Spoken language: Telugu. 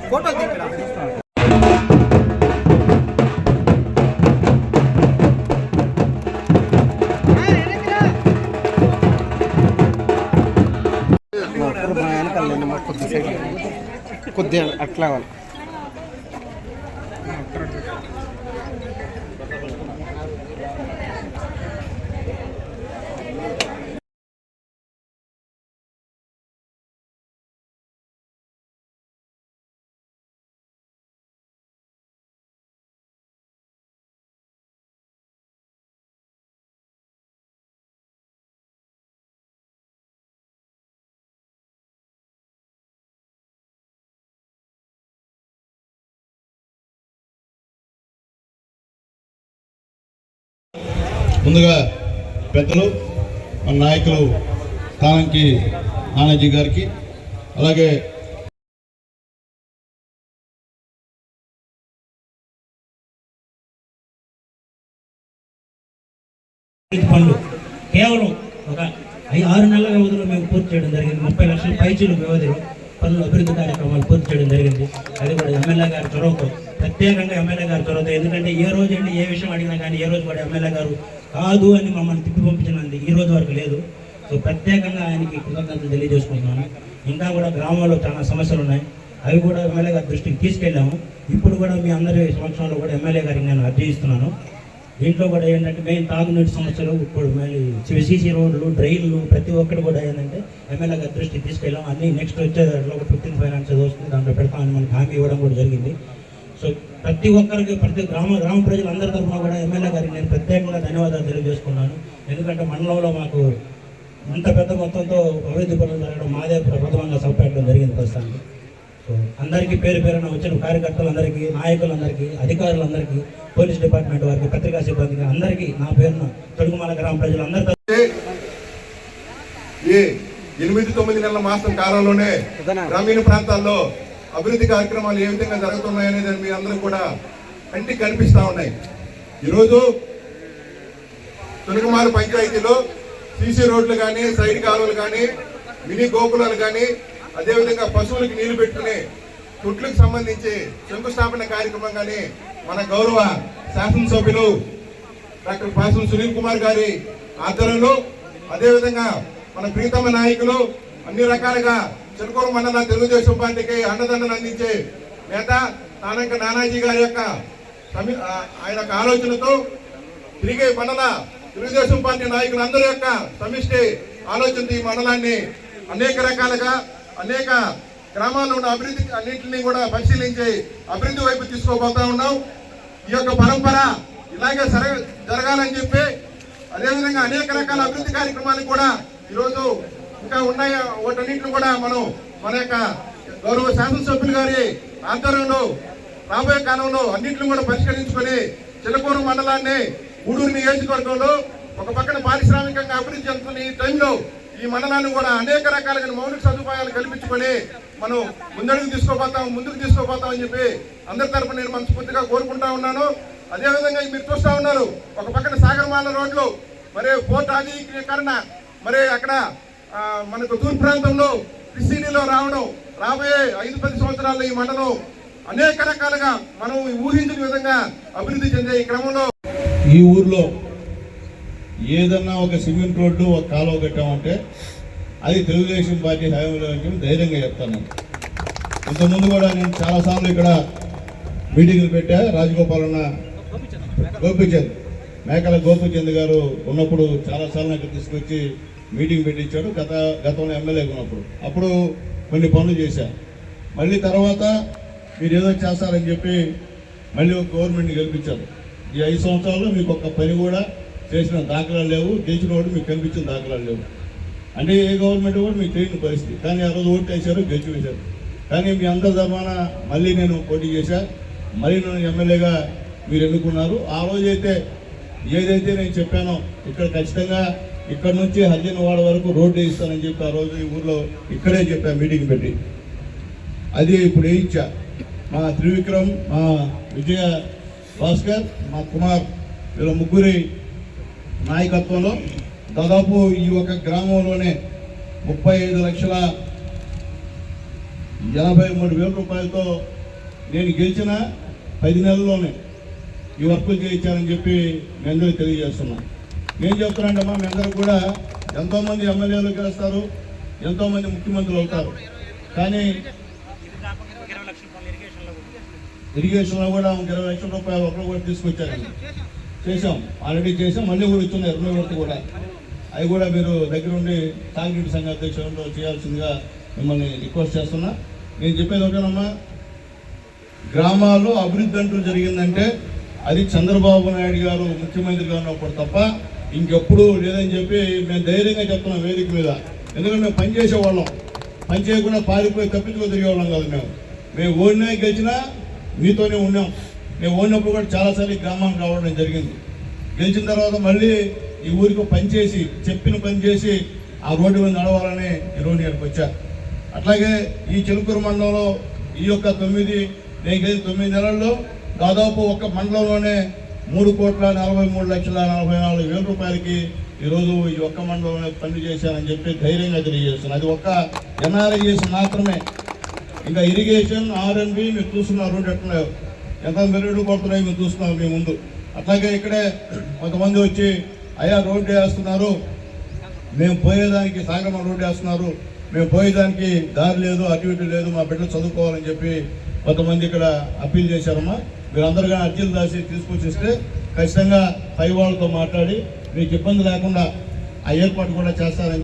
ఫోటో కొద్దిగా అట్లా ముందుగా పెద్దలు మన నాయకులు స్థానంకి నానాజీ గారికి, అలాగే పనులు కేవలం ఒక 6 నెలల వ్యవధిలో మేము పూర్తి చేయడం జరిగింది. 30 లక్షల పైచీలు వ్యవధిలో పనులు అభివృద్ధి కార్యక్రమాలు పూర్తి చేయడం జరిగింది. అది కూడా ఎమ్మెల్యే గారి చొరవతో, ప్రత్యేకంగా ఎమ్మెల్యే గారి చొరవతో. ఎందుకంటే ఏ రోజు అండి ఏ విషయం అడిగినా కానీ ఏ రోజు కూడా ఎమ్మెల్యే గారు కాదు అని మమ్మల్ని తిప్పి పంపించినది ఈ రోజు వరకు లేదు. సో ప్రత్యేకంగా ఆయనకి కృతజ్ఞతలు తెలియజేసుకుంటున్నాను. ఇంకా కూడా గ్రామంలో చాలా సమస్యలు ఉన్నాయి, అవి కూడా ఎమ్మెల్యే గారి దృష్టికి తీసుకెళ్ళాము. ఇప్పుడు కూడా మీ అందరి సంవత్సరంలో కూడా ఎమ్మెల్యే గారికి నేను అర్జీ ఇస్తున్నాను. దీంట్లో కూడా ఏంటంటే మెయిన్ తాగునీటి సమస్యలు, ఇప్పుడు సీసీ రోడ్లు, డ్రైన్లు ప్రతి ఒక్కటి కూడా ఏంటంటే ఎమ్మెల్యే గారి దృష్టికి తీసుకెళ్ళాం. అన్నీ నెక్స్ట్ వచ్చే 15 ఫైనాన్స్ వస్తుంది, దాంట్లో పెడతామని మనకి హామీ ఇవ్వడం కూడా జరిగింది. సో ప్రతి ఒక్కరికి, ప్రతి గ్రామ ప్రజలందరి తరఫున కూడా ఎమ్మెల్యే గారికి నేను ప్రత్యేకంగా ధన్యవాదాలు తెలియజేసుకున్నాను. ఎందుకంటే మండలంలో మాకు అంత పెద్ద మొత్తంతో అభివృద్ధి పనులు జరగడం మాదే ప్రథమంగా సభపెట్టడం జరిగింది ప్రస్తుతానికి. సో అందరికీ పేరు పేరున వచ్చిన కార్యకర్తలందరికీ, నాయకులందరికీ, అధికారులందరికీ, పోలీస్ డిపార్ట్మెంట్ వారికి, పత్రికా సిబ్బందికి అందరికీ నా పేరున తొడుగుమాల గ్రామ ప్రజలందరితో ఈ 8-9 నెలల మాసం కాలంలోనే గ్రామీణ ప్రాంతాల్లో అభివృద్ధి కార్యక్రమాలు ఏ విధంగా జరుగుతున్నాయనేది మీ అందరూ కూడా కంటికి కనిపిస్తూ ఉన్నాయి. ఈరోజు తొడుగుమాల పంచాయతీలో సీసీ రోడ్లు కానీ, సైడ్ కాలువలు కానీ, మినీ గోకులాలు కానీ, అదేవిధంగా పశువులకు నీళ్లు పెట్టుకునే తొట్లకు సంబంధించి శంకుస్థాపన కార్యక్రమం కానీ మన గౌరవ శాసనసభ్యులు డాక్టర్ పాసం సునీల్ కుమార్ గారి ఆధ్వర్యంలో, అదేవిధంగా మన ప్రీతమ నాయకులు అన్ని రకాలుగా చిలుకూరు మండల తెలుగుదేశం పార్టీకి అండదండలు అందించే నేత తానంక నానాజీ గారి యొక్క ఆయన యొక్క ఆలోచనతో తిరిగే మండల తెలుగుదేశం పార్టీ నాయకులందరి యొక్క సమిష్టి ఆలోచనతో ఈ మండలాన్ని అనేక రకాలుగా అనేక గ్రామాల్లో ఉన్న అభివృద్ధి అన్నింటినీ కూడా పరిశీలించి అభివృద్ధి వైపు తీసుకోబోతా ఉన్నాం. ఈ యొక్క పరంపర ఇలాగే జరగాలని చెప్పి, అదేవిధంగా అనేక రకాల అభివృద్ధి కార్యక్రమాలు కూడా ఈరోజు ఇంకా ఉన్నాయి. వాటన్నింటిని కూడా మనం మన యొక్క గౌరవ శాసనసభ్యులు గారి ఆధ్వర్యంలో రాబోయే కాలంలో అన్నింటిని కూడా పరిష్కరించుకొని చిలకూరు మండలాన్ని గూడూరు నియోజకవర్గంలో ఒక పక్కన పారిశ్రామికంగా అభివృద్ధి చెందుతున్న ఈ టైంలో ఈ మండలాన్ని కూడా అనేక రకాలుగా మౌలిక సదుపాయాలు కల్పించుకొని మనం ముందుకు తీసుకోపోతామని చెప్పి అందరి తరఫున నేను మనస్ఫూర్తిగా కోరుకుంటా ఉన్నాను. అదేవిధంగా మీరు చూస్తూ ఉన్నారు, ఒక పక్కన సాగరమాల రోడ్లు, మరి పోర్ట్ ఆధునీకరణ, మరి అక్కడ మనకు తూర్పు ప్రాంతంలో పిసిడిలో రావడం, రాబోయే 5-10 సంవత్సరాల్లో ఈ మండలం అనేక రకాలుగా మనం ఊహించిన విధంగా అభివృద్ధి చెందే ఈ క్రమంలో ఈ ఊర్లో ఏదన్నా ఒక సిమెంట్ రోడ్డు, ఒక కాలువ కట్టామంటే అది తెలుగుదేశం పార్టీ హయాంలో అని ధైర్యంగా చెప్తాను. ఇంతకుముందు కూడా నేను చాలాసార్లు ఇక్కడ మీటింగ్లు పెట్టా. రాజగోపాలన్న గోపీచంద్, మేకల గోపీచంద్ గారు ఉన్నప్పుడు చాలాసార్లు నాకు తీసుకొచ్చి మీటింగ్ పెట్టించాడు. గతంలో ఎమ్మెల్యేగా ఉన్నప్పుడు అప్పుడు కొన్ని పనులు చేశా. మళ్ళీ తర్వాత మీరు ఏదో చేస్తారని చెప్పి మళ్ళీ ఒక గవర్నమెంట్ని గెలిపించారు. ఈ 5 సంవత్సరాల్లో మీకు ఒక పని కూడా చేసిన దాఖలాలు లేవు, గెలిచిన వాడు మీకు కనిపించిన దాఖలాలు లేవు. అంటే ఏ గవర్నమెంట్ కూడా మీకు తెలియని పరిస్థితి. కానీ ఆ రోజు ఓట్లు వేశారు, గెలిచి వేశారు. కానీ మీ అందరి ధర్మాన మళ్ళీ నేను పోటీ చేశా, మళ్ళీ నన్ను ఎమ్మెల్యేగా మీరు ఎన్నుకున్నారు. ఆ రోజైతే ఏదైతే నేను చెప్పానో ఇక్కడ ఖచ్చితంగా ఇక్కడ నుంచి హర్జనవాడ వరకు రోడ్డు వేయిస్తానని చెప్పి ఆ రోజు ఈ ఊర్లో ఇక్కడే చెప్పాను మీటింగ్ పెట్టి. అది ఇప్పుడు వేయించా. మా త్రివిక్రమ్, మా విజయ భాస్కర్, మా కుమార్ వీళ్ళ ముగ్గురి నాయకత్వంలో దాదాపు ఈ ఒక గ్రామంలోనే 35,83,000 రూపాయలతో నేను గెలిచిన 10 నెలల్లోనే ఈ వర్కులు చేయించానని చెప్పి మీ అందరికీ తెలియజేస్తున్నాను. నేను చెప్తున్నానంటమ్మా, మీ అందరూ కూడా ఎంతోమంది ఎమ్మెల్యేలు గెలుస్తారు, ఎంతోమంది ముఖ్యమంత్రులు అవుతారు. కానీ ఇరిగేషన్లో కూడా 20 లక్షల రూపాయలు ఒకరు కూడా తీసుకొచ్చారు. చేసాం, ఆల్రెడీ చేసాం, మళ్ళీ కూడా ఇస్తున్నాం 20 వరకు కూడా. అవి కూడా మీరు దగ్గర ఉండి సాగునీటి సంఘ అధ్యక్షులతో చేయాల్సిందిగా మిమ్మల్ని రిక్వెస్ట్ చేస్తున్నా. నేను చెప్పేది ఒకటేనమ్మా, గ్రామాల్లో అభివృద్ధి అంటూ జరిగిందంటే అది చంద్రబాబు నాయుడు గారు ముఖ్యమంత్రిగా ఉన్నప్పుడు తప్ప ఇంకెప్పుడు లేదని చెప్పి మేము ధైర్యంగా చెప్తున్నాం వేదిక మీద. ఎందుకంటే మేము పని చేసేవాళ్ళం, పని చేయకుండా పారిపోయి తప్పించుకొని తిరిగేవాళ్ళం కాదు. మేము ఓడినా గెలిచినా మీతోనే ఉన్నాం. మేము ఓడినప్పుడు కూడా చాలాసార్లు గ్రామానికి రావడం జరిగింది. గెలిచిన తర్వాత మళ్ళీ ఈ ఊరికి పని చేసి, చెప్పిన పని చేసి ఆ రోడ్డు మీద నడవాలని ఈ రోడ్డు ఇక్కడికి వచ్చా. అట్లాగే ఈ చిలుకూరు మండలంలో ఈ యొక్క 9 నెలల్లో దాదాపు ఒక మండలంలోనే 3,43,44,000 రూపాయలకి ఈరోజు ఈ ఒక్క మండలంలో పనులు చేశానని చెప్పి ధైర్యంగా తెలియజేస్తున్నాను. అది ఒక్క ఎన్ఆర్ఐఎస్ మాత్రమే. ఇంకా ఇరిగేషన్, R&B మీరు చూస్తున్నారు, రోడ్డు ఎట్టున్నాయో ఎంత మెరుగు పడుతున్నాయో మీరు చూస్తున్నారు మీ ముందు. అట్లాగే ఇక్కడే కొంతమంది వచ్చి అయ్యా రోడ్డు వేస్తున్నారు, మేము పోయేదానికి సాగమ రోడ్డు వేస్తున్నారు, మేము పోయేదానికి దారి లేదు, అటు ఇటు లేదు, మా బిడ్డలు చదువుకోవాలని చెప్పి కొంతమంది ఇక్కడ అప్పీల్ చేశారమ్మా. మీరందరూ కానీ అర్జీలు రాసి తీసుకొచ్చిస్తే ఖచ్చితంగా పై వాళ్ళతో మాట్లాడి మీకు ఇబ్బంది లేకుండా ఆ ఏర్పాటు కూడా చేస్తారని